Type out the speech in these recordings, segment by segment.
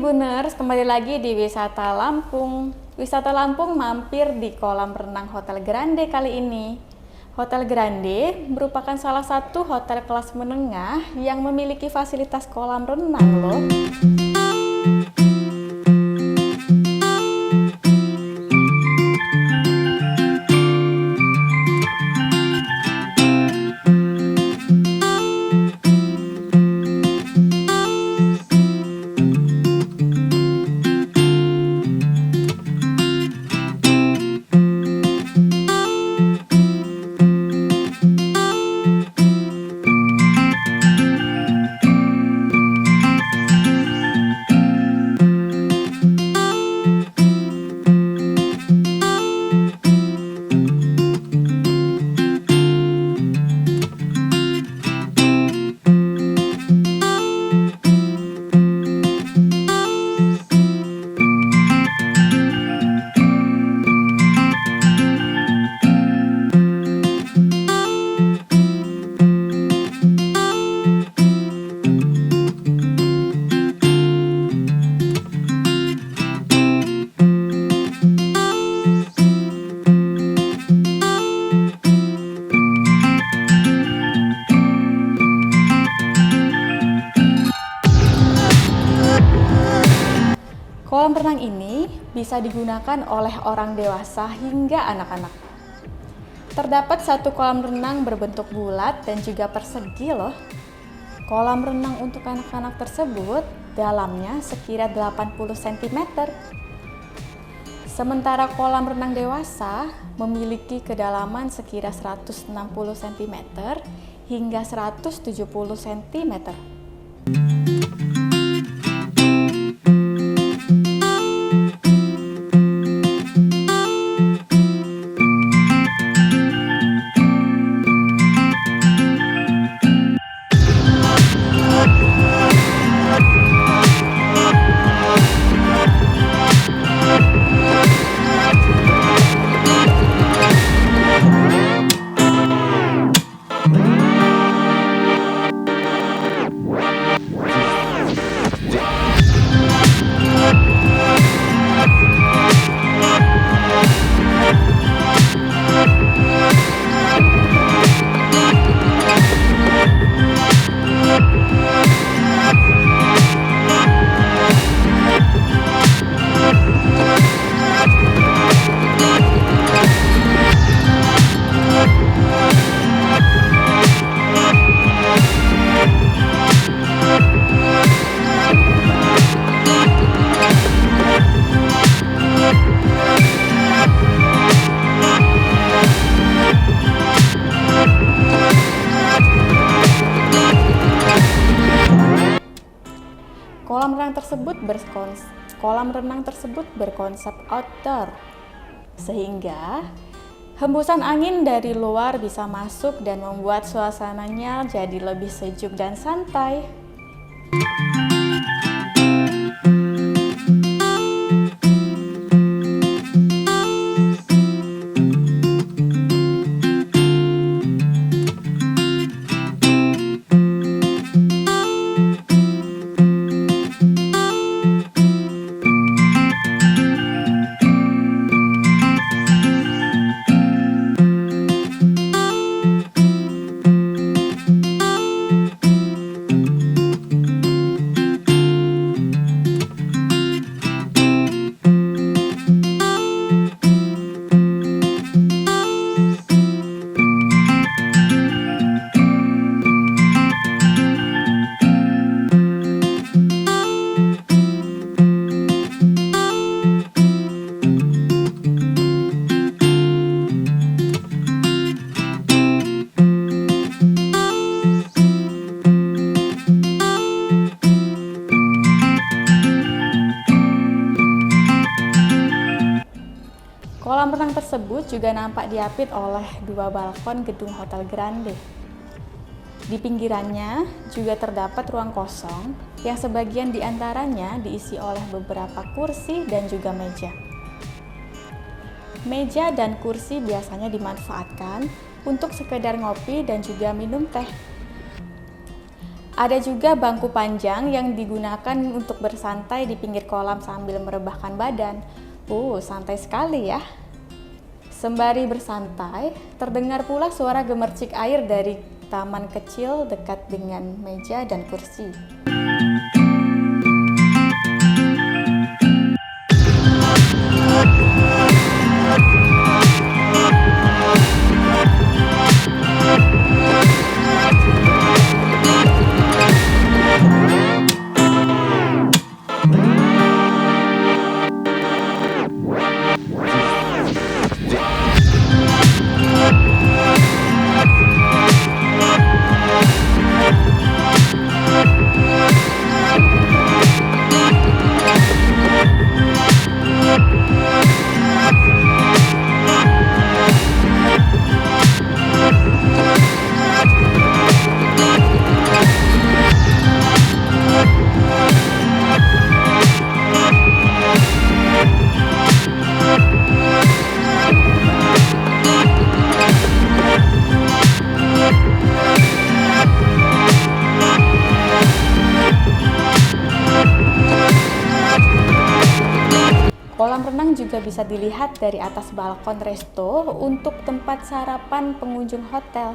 Tribuners, kembali lagi di Wisata Lampung. Wisata Lampung mampir di kolam renang Hotel Grande kali ini. Hotel Grande merupakan salah satu hotel kelas menengah yang memiliki fasilitas kolam renang loh. Kolam renang ini bisa digunakan oleh orang dewasa hingga anak-anak. Terdapat satu kolam renang berbentuk bulat dan juga persegi loh. Kolam renang untuk anak-anak tersebut dalamnya sekira 80 cm. Sementara kolam renang dewasa memiliki kedalaman sekira 160 cm hingga 170 cm. Kolam renang tersebut berkonsep outdoor, sehingga hembusan angin dari luar bisa masuk dan membuat suasananya jadi lebih sejuk dan santai. Kolam renang tersebut juga nampak diapit oleh dua balkon gedung Hotel Grande. Di pinggirannya juga terdapat ruang kosong yang sebagian diantaranya diisi oleh beberapa kursi dan juga meja. Meja dan kursi biasanya dimanfaatkan untuk sekedar ngopi dan juga minum teh. Ada juga bangku panjang yang digunakan untuk bersantai di pinggir kolam sambil merebahkan badan. Santai sekali ya. Sembari bersantai, terdengar pula suara gemercik air dari taman kecil dekat dengan meja dan kursi. Kolam renang juga bisa dilihat dari atas balkon resto untuk tempat sarapan pengunjung hotel.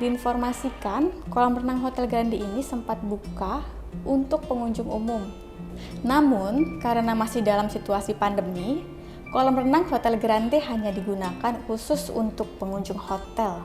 Diinformasikan, kolam renang Hotel Grande ini sempat buka untuk pengunjung umum. Namun, karena masih dalam situasi pandemi, kolam renang Hotel Grande hanya digunakan khusus untuk pengunjung hotel.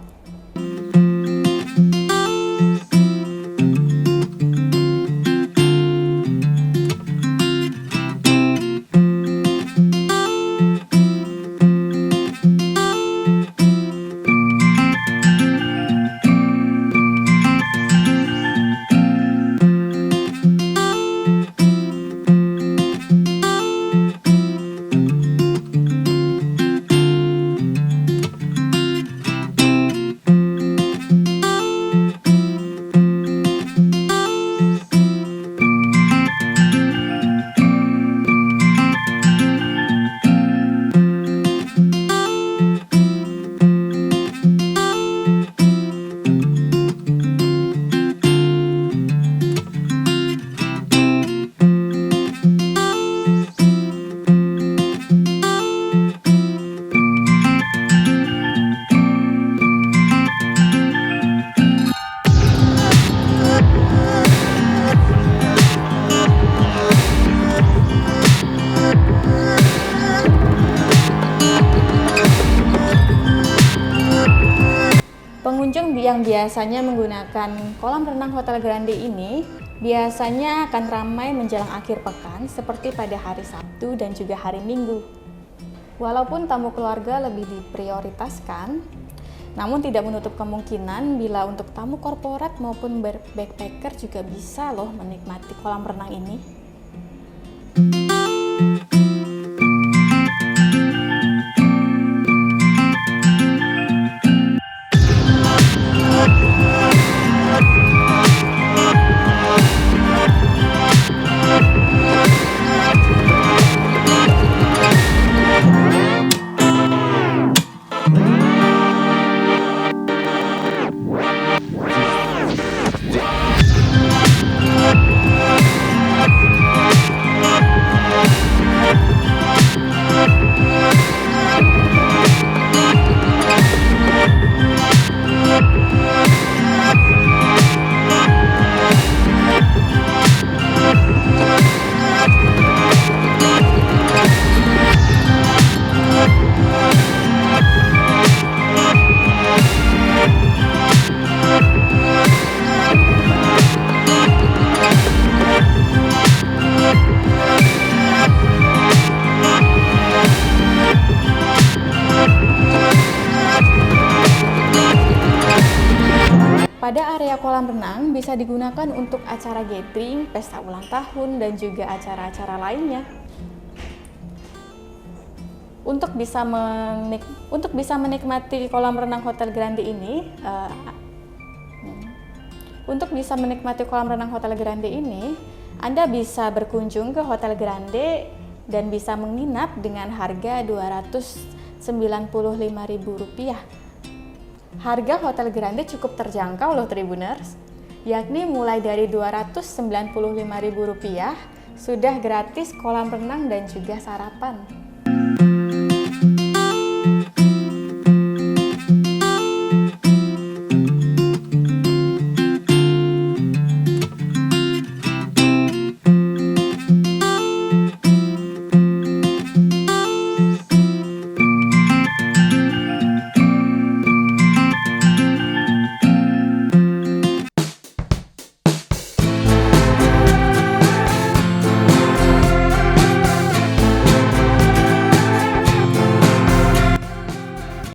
Pengunjung yang biasanya menggunakan kolam renang Hotel Grande ini biasanya akan ramai menjelang akhir pekan seperti pada hari Sabtu dan juga hari Minggu. Walaupun tamu keluarga lebih diprioritaskan, namun tidak menutup kemungkinan bila untuk tamu korporat maupun backpacker juga bisa loh menikmati kolam renang ini. Pada area kolam renang bisa digunakan untuk acara gathering, pesta ulang tahun, dan juga acara-acara lainnya. Untuk bisa menikmati kolam renang Hotel Grande ini, Anda bisa berkunjung ke Hotel Grande dan bisa menginap dengan harga Rp295.000. Harga Hotel Grande cukup terjangkau loh Tribuners. yakni mulai dari Rp295.000 sudah gratis kolam renang dan juga sarapan.